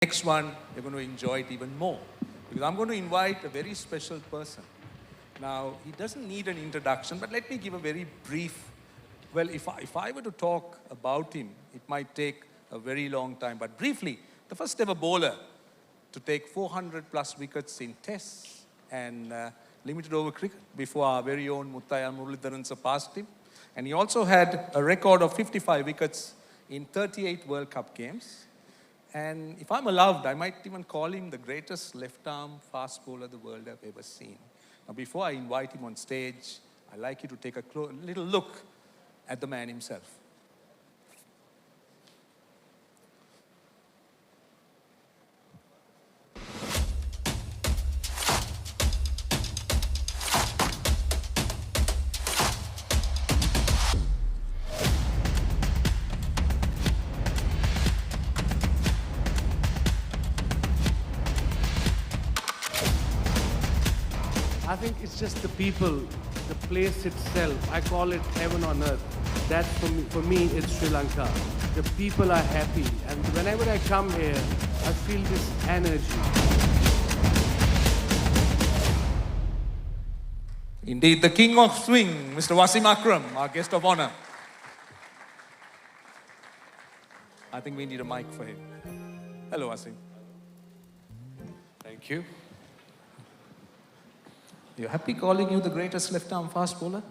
Next one, you're going to enjoy it even more because I'm going to invite a very special person. Now, he doesn't need an introduction, but let me give a very brief. Well, if I were to talk about him, it might take a very long time, but briefly, the first ever bowler to take 400 plus wickets in tests and limited over cricket before our very own Muttaya Muralidharan surpassed him. And he also had a record of 55 wickets in 38 World Cup games. And if I'm allowed, I might even call him the greatest left-arm fast bowler the world have ever seen. Now, before I invite him on stage, I'd like you to take a little look at the man himself. I think it's just the people, the place itself. I call it heaven on earth. That's for me, it's Sri Lanka. The people are happy, and whenever I come here, I feel this energy. Indeed, the king of swing, Mr. Wasim Akram, our guest of honor. I think we need a mic for him. Hello, Wasim. Thank you. You happy calling you the greatest left-arm fast bowler?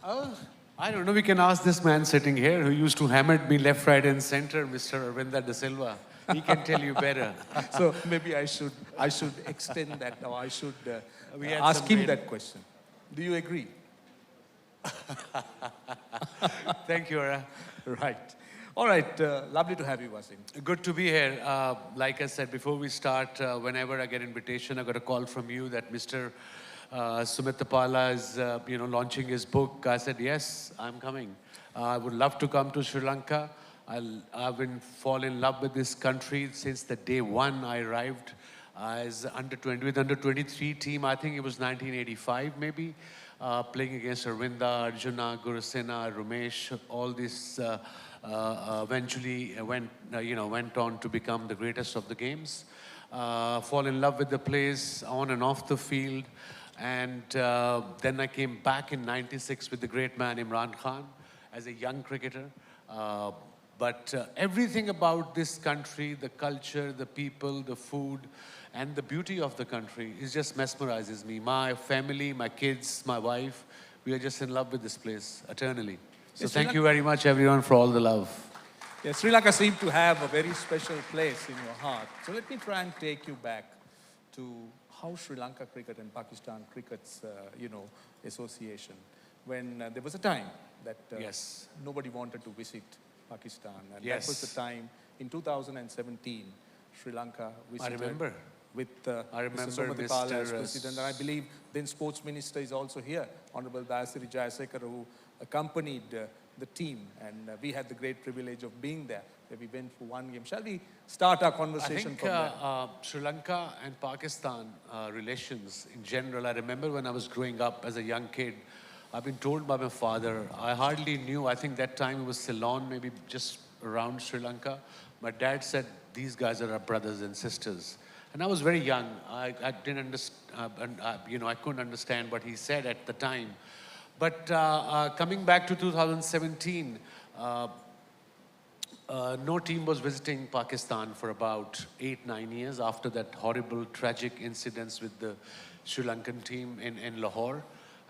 I don't know, we can ask this man sitting here who used to hammer me left, right and center, Mr. Arvinda De Silva. He can tell you better. So maybe I should extend that, or I should We had ask some him great- that question. Do you agree? Thank you, Ara. Right. All right. Lovely to have you, Wasim. Good to be here. Like I said, before we start, whenever I get invitation, I got a call from you that Mr. Sumit Tapala is, launching his book. I said, yes, I'm coming. I would love to come to Sri Lanka. I've been fall in love with this country since the day one I arrived. As with under 23 team, I think it was 1985 maybe, playing against Arvinda, Arjuna, Gurusena, Ramesh, all this eventually went on to become the greatest of the games. Fall in love with the place on and off the field. And then I came back in 96 with the great man Imran Khan as a young cricketer. But everything about this country, the culture, the people, the food, and the beauty of the country, it just mesmerizes me. My family, my kids, my wife, we are just in love with this place eternally. So Yes, thank you very much, everyone, for all the love. Yes, Sri Lanka seems to have a very special place in your heart. So let me try and take you back to how Sri Lanka cricket and Pakistan cricket's, association. When there was a time that Yes. nobody wanted to visit Pakistan, and Yes. that was the time in 2017, Sri Lanka visited. remember. With I remember Mr. Somadipala as Mr. president, and I believe then sports minister is also here, Honorable Dayasiri Jayasekara, who accompanied the team, and we had the great privilege of being there. Where we went for one game. Shall we start our I conversation think from there? Sri Lanka and Pakistan relations in general, I remember when I was growing up as a young kid, I've been told by my father, I hardly knew, I think that time it was Ceylon, maybe just around Sri Lanka. My dad said, these guys are our brothers and sisters. And I was very young. I didn't understand, I couldn't understand what he said at the time. But coming back to 2017, no team was visiting Pakistan for about 8-9 years after that horrible, tragic incidents with the Sri Lankan team in Lahore.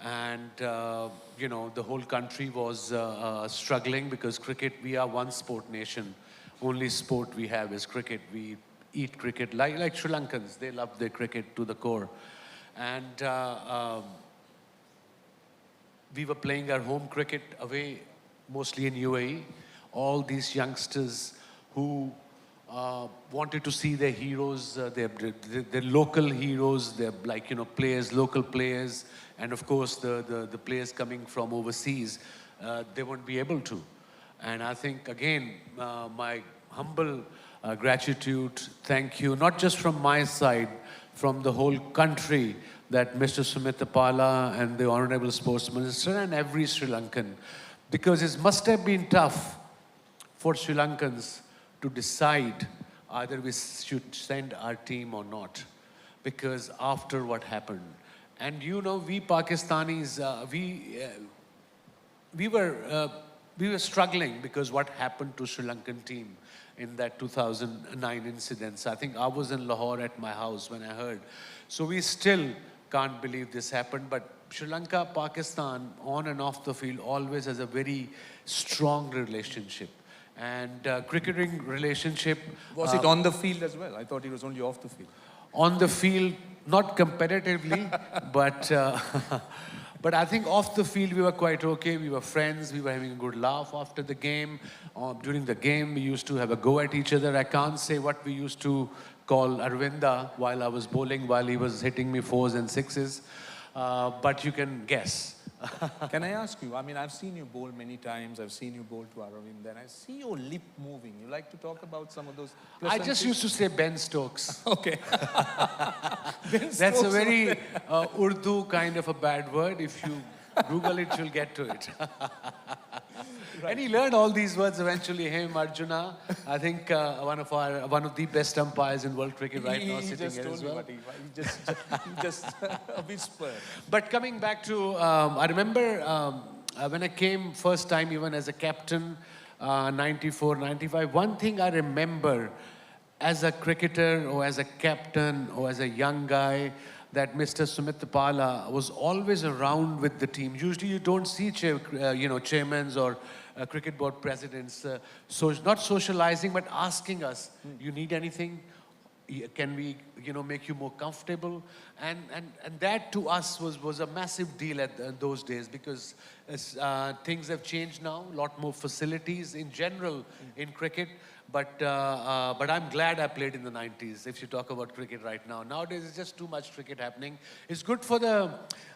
And, the whole country was struggling because cricket, we are one sport nation. Only sport we have is cricket. We eat cricket like Sri Lankans. They love their cricket to the core. And we were playing our home cricket away, mostly in UAE. All these youngsters who wanted to see their heroes, their local heroes, their players, local players, and of course the players coming from overseas, they won't be able to. And I think again, my humble gratitude, thank you, not just from my side, from the whole country, that Mr. Sumit Tapala and the Honorable Sports Minister and every Sri Lankan, because it must have been tough for Sri Lankans to decide either we should send our team or not, because after what happened. And you know, we Pakistanis, we were struggling because what happened to Sri Lankan team in that 2009 incidents. I think I was in Lahore at my house when I heard. So we still can't believe this happened. But Sri Lanka, Pakistan, on and off the field, always has a very strong relationship. And cricketing relationship. Was it on the field as well? I thought it was only off the field. On the field, not competitively, but but I think off the field we were quite okay. We were friends. We were having a good laugh after the game. During the game, we used to have a go at each other. I can't say what we used to call Arvinda while I was bowling, while he was hitting me 4s and 6s. But you can guess. Can I ask you? I mean, I've seen you bowl many times. I've seen you bowl to Aravind, and I see your lip moving. You like to talk about some of those. I just used to say Ben Stokes. Okay. That's a very Urdu kind of a bad word. If you Google it, you'll get to it. Right. And he learned all these words eventually. Him, Arjuna, I think one of the best umpires in world cricket right now, sitting here as well. He just whispered. But coming back to, I remember when I came first time, even as a captain, 94, 95. One thing I remember as a cricketer or as a captain or as a young guy, that Mr. Sumit Tapala was always around with the team. Usually you don't see chairmen or cricket board presidents not socializing but asking us, you need anything? Can we make you more comfortable? And that to us was a massive deal at those days, because things have changed now, a lot more facilities in general in cricket. But I'm glad I played in the 90s, if you talk about cricket right now. Nowadays, it's just too much cricket happening. It's good for the,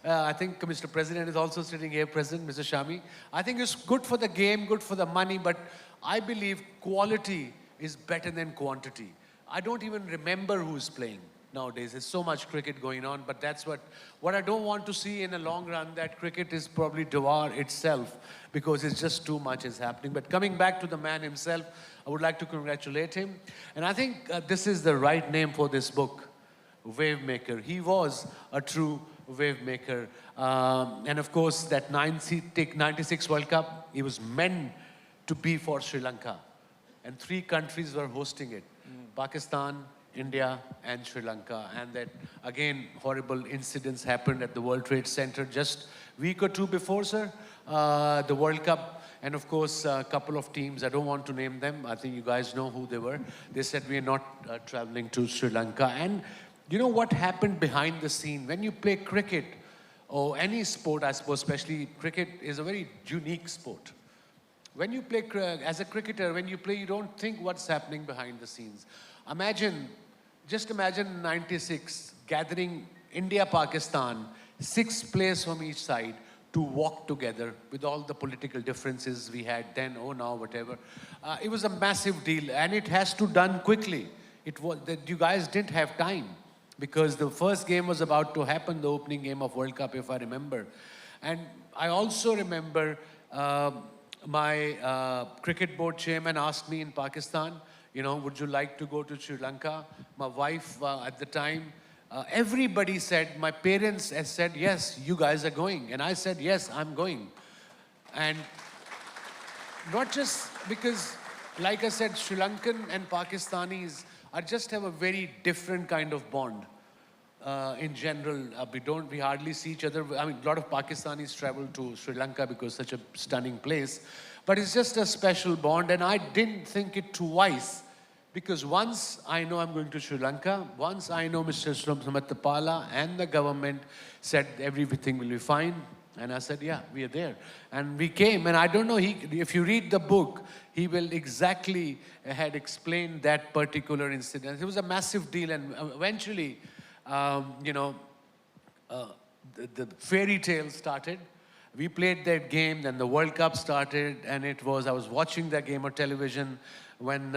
I think Mr. President is also sitting here present, Mr. Shami. I think it's good for the game, good for the money, but I believe quality is better than quantity. I don't even remember who's playing nowadays. There's so much cricket going on, but that's what I don't want to see in the long run, that cricket is probably devour itself, because it's just too much is happening. But coming back to the man himself, I would like to congratulate him. And I think this is the right name for this book, Wave Maker. He was a true wave maker. And of course, that 96 World Cup, it was meant to be for Sri Lanka. And 3 countries were hosting it. Pakistan, India and Sri Lanka. And that, again, horrible incidents happened at the World Trade Center just a week or 2 before, sir, the World Cup. And of course, a couple of teams, I don't want to name them. I think you guys know who they were. They said, we are not traveling to Sri Lanka. And you know what happened behind the scene? When you play cricket, or any sport, I suppose, especially cricket, is a very unique sport. When you play, as a cricketer, when you play, you don't think what's happening behind the scenes. Just imagine 96, gathering India, Pakistan, 6 players from each side to walk together with all the political differences we had then or now, whatever. It was a massive deal, and it has to done quickly. It was that you guys didn't have time, because the first game was about to happen, the opening game of World Cup, if I remember. And I also remember my cricket board chairman asked me in Pakistan, would you like to go to Sri Lanka? My wife at the time, everybody said, my parents said, yes, you guys are going. And I said, yes, I'm going. And not just because, like I said, Sri Lankan and Pakistanis just have a very different kind of bond. In general, we hardly see each other. I mean, a lot of Pakistanis travel to Sri Lanka because it's such a stunning place. But it's just a special bond, and I didn't think it twice. Because once I know I'm going to Sri Lanka, once I know Mr. Sumit Tapala and the government said everything will be fine, and I said, yeah, we are there. And we came, and I don't know, if you read the book, he will exactly had explained that particular incident. It was a massive deal, and eventually, the fairy tale started. We played that game, then the World Cup started, and I was watching that game on television when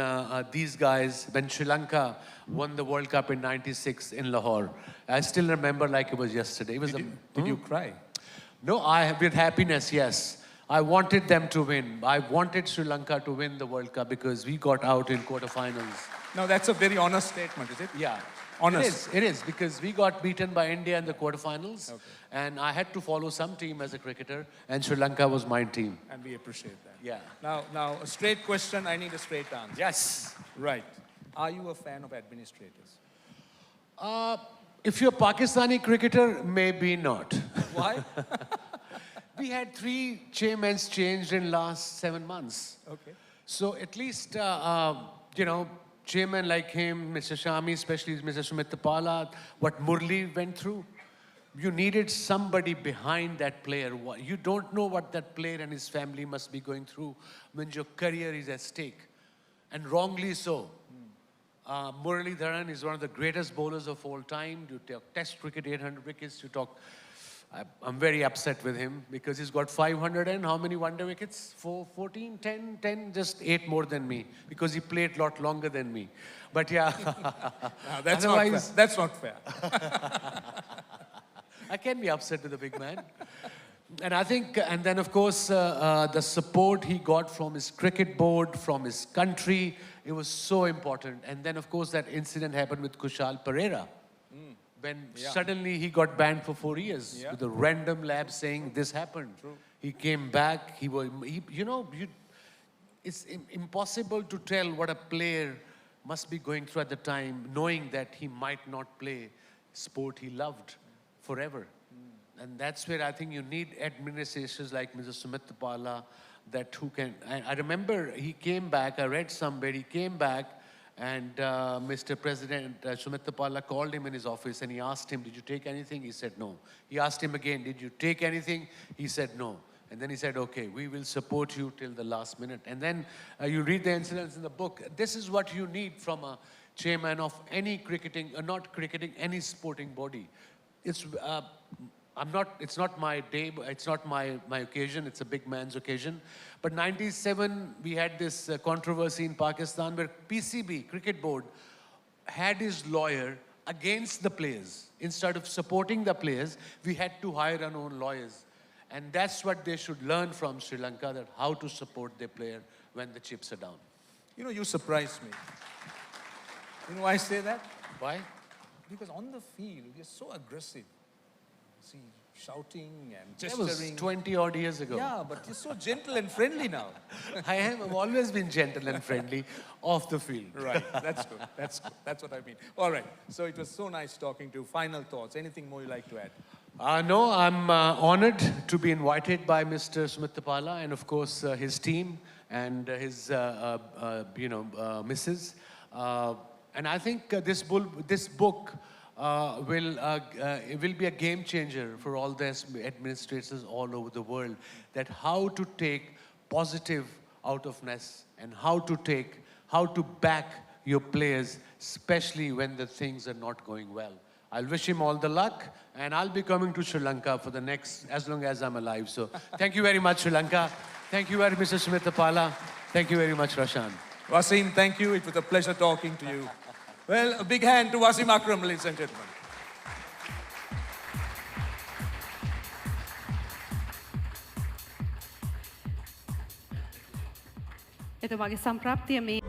these guys, when Sri Lanka won the World Cup in 96 in Lahore. I still remember like it was yesterday. It was did you cry? No, with happiness, yes. I wanted them to win. I wanted Sri Lanka to win the World Cup because we got out in quarterfinals. Now, that's a very honest statement, is it? Yeah. Honest. It is, because we got beaten by India in the quarterfinals. And I had to follow some team as a cricketer, and Sri Lanka was my team. And we appreciate that. Yeah. Now, a straight question, I need a straight answer. Yes. Right. Are you a fan of administrators? If you're a Pakistani cricketer, maybe not. Why? We had 3 chairmen changed in last 7 months. Okay. So at least, you know, chairman like him, Mr. Shami, especially Mr. Sumit Tapala, what Murli went through, you needed somebody behind that player. You don't know what that player and his family must be going through when your career is at stake. And wrongly so. Murali Dharan is one of the greatest bowlers of all time. You talk test cricket, 800 wickets. You talk, I'm very upset with him because he's got 500 and how many wonder wickets? 14, 10, just 8 more than me because he played a lot longer than me. But yeah. No, that's not fair. That's not fair. I can be upset with the big man. And I think, and then of course, the support he got from his cricket board, from his country, it was so important. And then of course that incident happened with Kushal Pereira. When suddenly he got banned for 4 years with a random lab saying this happened. True. He came back, it's impossible to tell what a player must be going through at the time, knowing that he might not play sport he loved forever. And that's where I think you need administrators like Mr. Sumit Tapala, that who can, I remember he came back, I read somewhere, he came back and Mr. President Sumit Tapala called him in his office and he asked him, did you take anything? He said no. He asked him again, did you take anything? He said no. And then he said, okay, we will support you till the last minute. And then you read the incidents in the book. This is what you need from a chairman of any cricketing, not cricketing, any sporting body. It's not my day, it's not my occasion, it's a big man's occasion. But 97, we had this controversy in Pakistan where PCB, Cricket Board, had his lawyer against the players. Instead of supporting the players, we had to hire our own lawyers. And that's what they should learn from Sri Lanka, that how to support their player when the chips are down. You know, you surprise me. You know why I say that? Why? Because on the field, you're so aggressive. See, shouting and That was gesturing. 20 odd years ago. Yeah, but you're so gentle and friendly now. I've always been gentle and friendly off the field. Right, that's good. That's good. That's what I mean. All right, so it was so nice talking to you. Final thoughts, anything more you like to add? No, I'm honored to be invited by Mr. Sumit Tapala and of course his team and his, missus. And I think this book it will be a game changer for all the administrators all over the world, that how to take positive out of ness and how to back your players, especially when the things are not going well. I'll wish him all the luck, and I'll be coming to Sri Lanka for the next, as long as I'm alive. So thank you very much, Sri Lanka. Thank you very much, Mr. Sumit Tapala. Thank you very much, Rashan. Wasim, thank you. It was a pleasure talking to you. Well, a big hand to Wasim Akram, ladies and gentlemen. එතුමාගේ සම්ප්‍රාප්තිය මේ